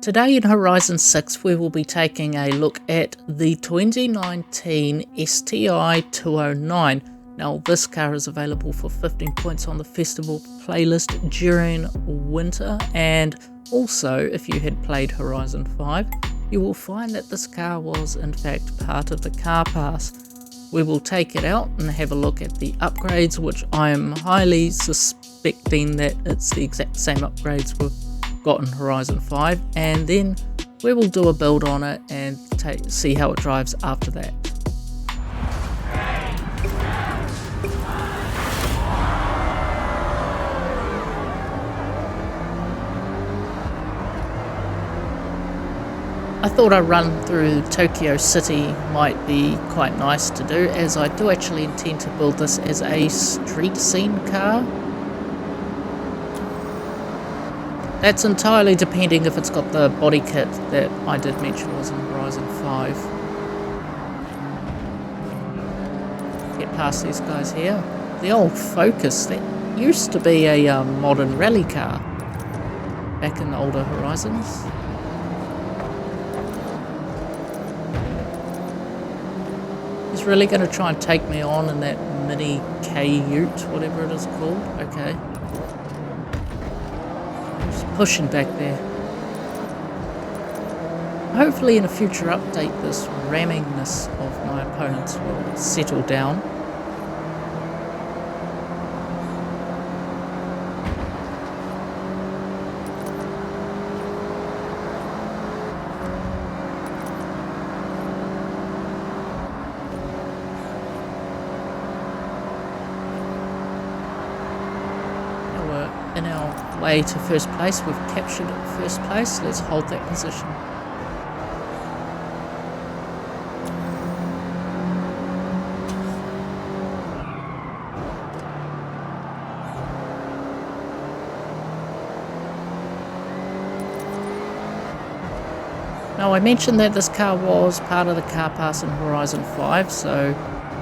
Today in Horizon 6 we will be taking a look at the 2019 STI S209. Now this car is available for 15 points on the festival playlist during winter, and also if you had played Horizon 5 you will find that this car was in fact part of the car pass. We will take it out and have a look at the upgrades, which I am highly suspecting that it's the exact same upgrades we've got in Horizon 5, and then we will do a build on it and see how it drives after that. I thought a run through Tokyo City might be quite nice to do, as I do actually intend to build this as a street scene car. That's entirely depending if it's got the body kit that I did mention was in Horizon 5. Get past these guys here. The old Focus, that used to be a modern rally car back in the older Horizons. He's really going to try and take me on in that mini K-Ute, whatever it is called. Okay. Just pushing back there. Hopefully in a future update this rammingness of my opponents will settle down. In our way to first place, we've captured first place. Let's hold that position. Now I mentioned that this car was part of the car pass in Horizon 5, so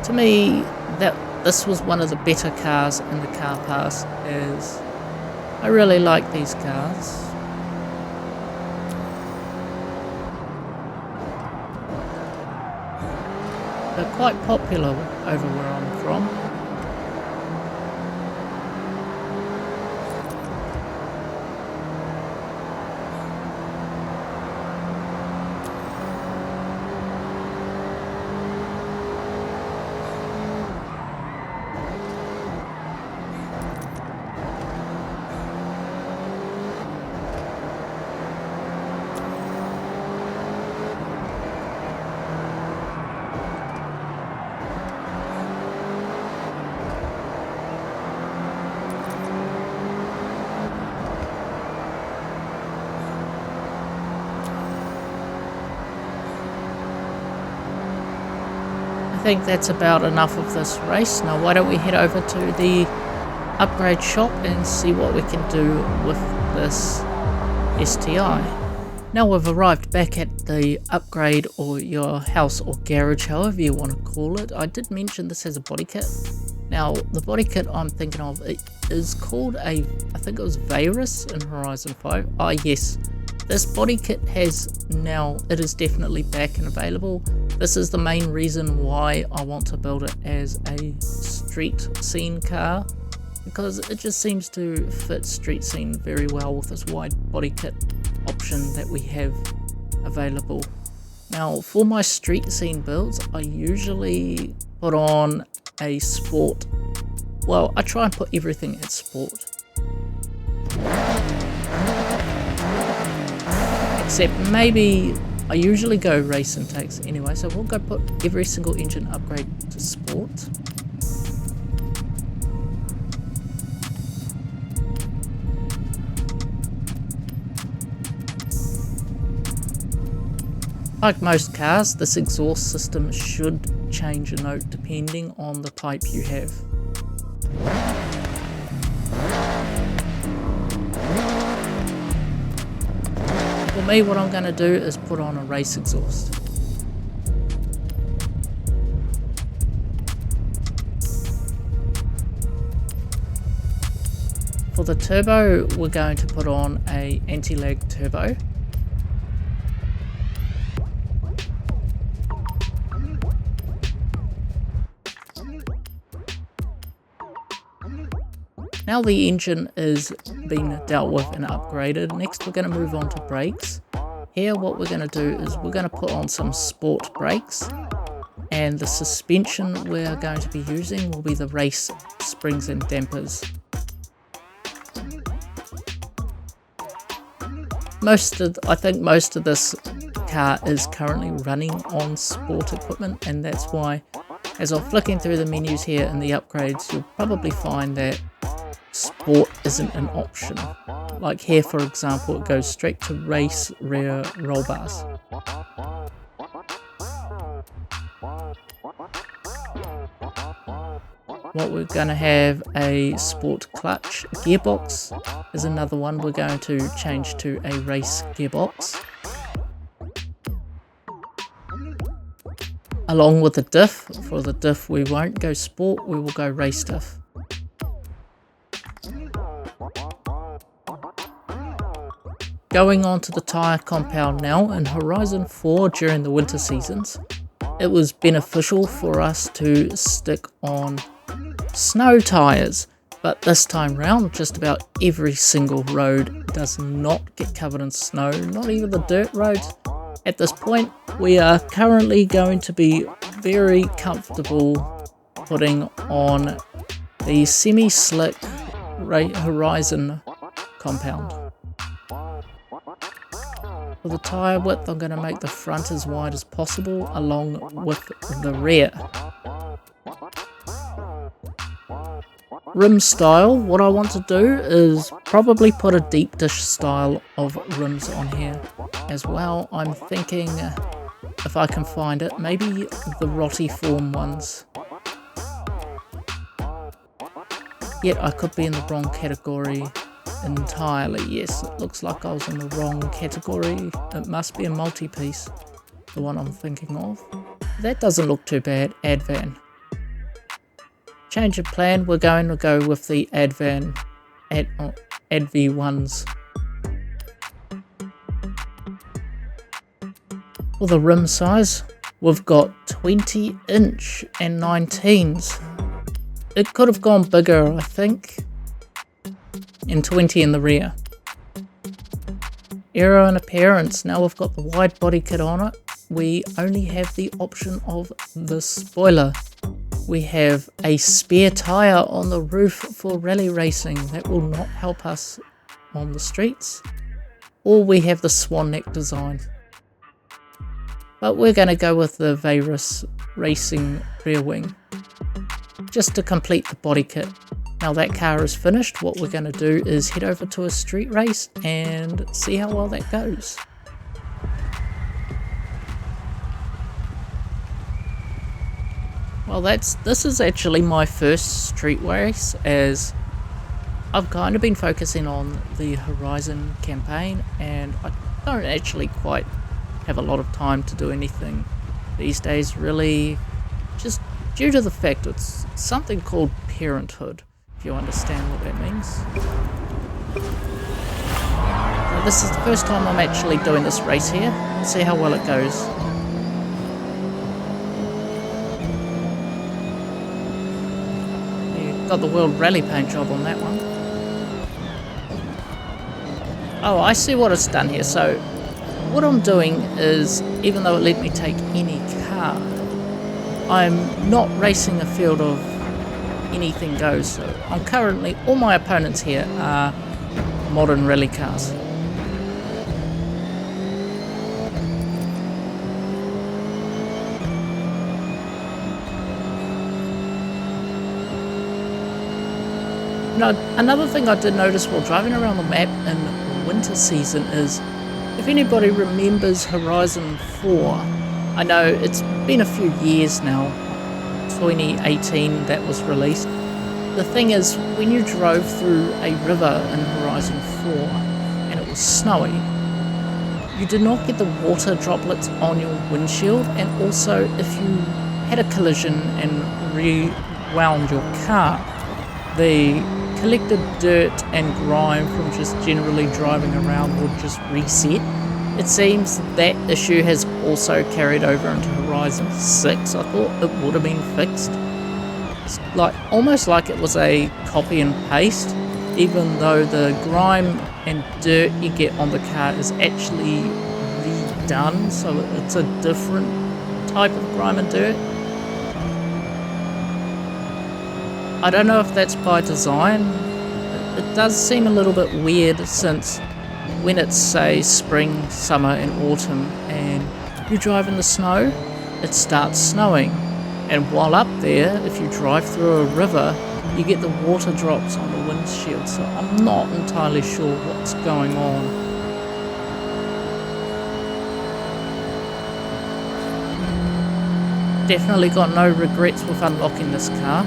to me that this was one of the better cars in the car pass, as I really like these cars. They're quite popular over where I'm from. I think that's about enough of this race. Now why don't we head over to the upgrade shop and see what we can do with this STI. Now we've arrived back at the upgrade, or your house or garage, however you want to call it. I did mention this has a body kit. Now the body kit I'm thinking of, it is called I think it was Virus in Horizon 5. Ah yes, this body kit it is definitely back and available. This is the main reason why I want to build it as a street scene car, because it just seems to fit street scene very well with this wide body kit option that we have available. Now for my street scene builds, I usually put on a sport. Well, I try and put everything at sport. Except maybe I usually go race intakes anyway, so we'll go put every single engine upgrade to sport. Like most cars, this exhaust system should change a note depending on the type you have. For me, what I'm going to do is put on a race exhaust. For the turbo, we're going to put on a anti-lag turbo. Now the engine is being dealt with and upgraded. Next we're going to move on to brakes. Here what we're going to do is we're going to put on some sport brakes, and the suspension we're going to be using will be the race springs and dampers. I think most of this car is currently running on sport equipment, and that's why as I'm flicking through the menus here in the upgrades, you'll probably find that sport isn't an option. Like here for example, it goes straight to race rear roll bars. What we're going to have a sport clutch gearbox is another one we're going to change to a race gearbox. Along with the diff. For the diff we won't go sport, we will go race diff. Going on to the tyre compound now. In Horizon 4 during the winter seasons, it was beneficial for us to stick on snow tyres, but this time round just about every single road does not get covered in snow, not even the dirt roads. At this point we are currently going to be very comfortable putting on the semi-slick Horizon compound. For the tyre width I'm going to make the front as wide as possible along with the rear. Rim style, what I want to do is probably put a deep dish style of rims on here as well. I'm thinking, if I can find it, maybe the Rotiform ones. Yet I could be in the wrong category entirely. Yes, it looks like I was in the wrong category. It must be a multi-piece, the one I'm thinking of. That doesn't look too bad. Advan. Change of plan, we're going to go with the Advan Adv ones. For the rim size, we've got 20 inch and 19s. It could have gone bigger, I think, and 20 in the rear. Aero and appearance, now we've got the wide body kit on it. We only have the option of the spoiler. We have a spare tyre on the roof for rally racing. That will not help us on the streets. Or we have the swan neck design. But we're going to go with the Virus Racing rear wing, just to complete the body kit. Now that car is finished, what we're going to do is head over to a street race and see how well that goes. Well, this is actually my first street race, as I've kind of been focusing on the Horizon campaign and I don't actually quite have a lot of time to do anything these days, really, just due to the fact it's something called parenthood, if you understand what that means. So this is the first time I'm actually doing this race here. Let's see how well it goes. Got the World Rally Paint job on that one. Oh, I see what it's done here. So what I'm doing is, even though it let me take any car, I'm not racing a field of anything goes. So I'm currently, all my opponents here are modern rally cars. Now, another thing I did notice while driving around the map in winter season is, if anybody remembers Horizon 4, I know it's been a few years now, 2018 that was released. The thing is, when you drove through a river in Horizon 4 and it was snowy, you did not get the water droplets on your windshield, and also if you had a collision and rewound your car, the collected dirt and grime from just generally driving around would just reset. It seems that issue has also carried over into Horizon 6. I thought it would have been fixed. It's like almost like it was a copy and paste. even though the grime and dirt you get on the car is actually redone, so it's a different type of grime and dirt. I don't know if that's by design. It does seem a little bit weird, since when it's, say, spring, summer and autumn and you drive in the snow, it starts snowing, and while up there, if you drive through a river, you get the water drops on the windshield, so I'm not entirely sure what's going on. Definitely got no regrets with unlocking this car.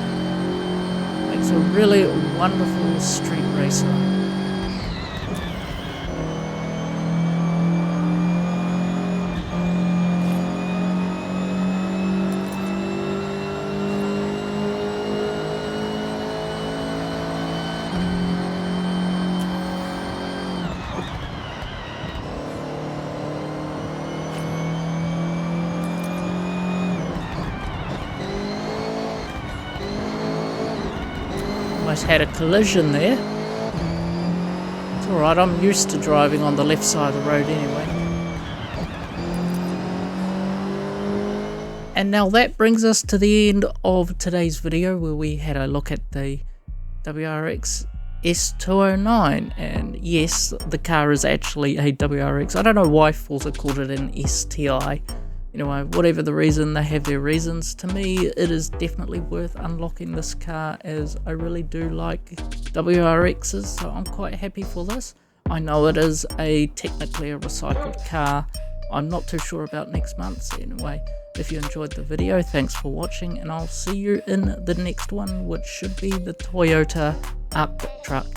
Makes a really wonderful street racer. Almost had a collision there. It's alright, I'm used to driving on the left side of the road anyway. And now that brings us to the end of today's video, where we had a look at the WRX S209. And yes, the car is actually a WRX. I don't know why Forza called it an STI. Anyway, whatever the reason, they have their reasons. To me, it is definitely worth unlocking this car, as I really do like WRXs, so I'm quite happy for this. I know it is technically a recycled car. I'm not too sure about next month's. Anyway, if you enjoyed the video, thanks for watching, and I'll see you in the next one, which should be the Toyota Up Truck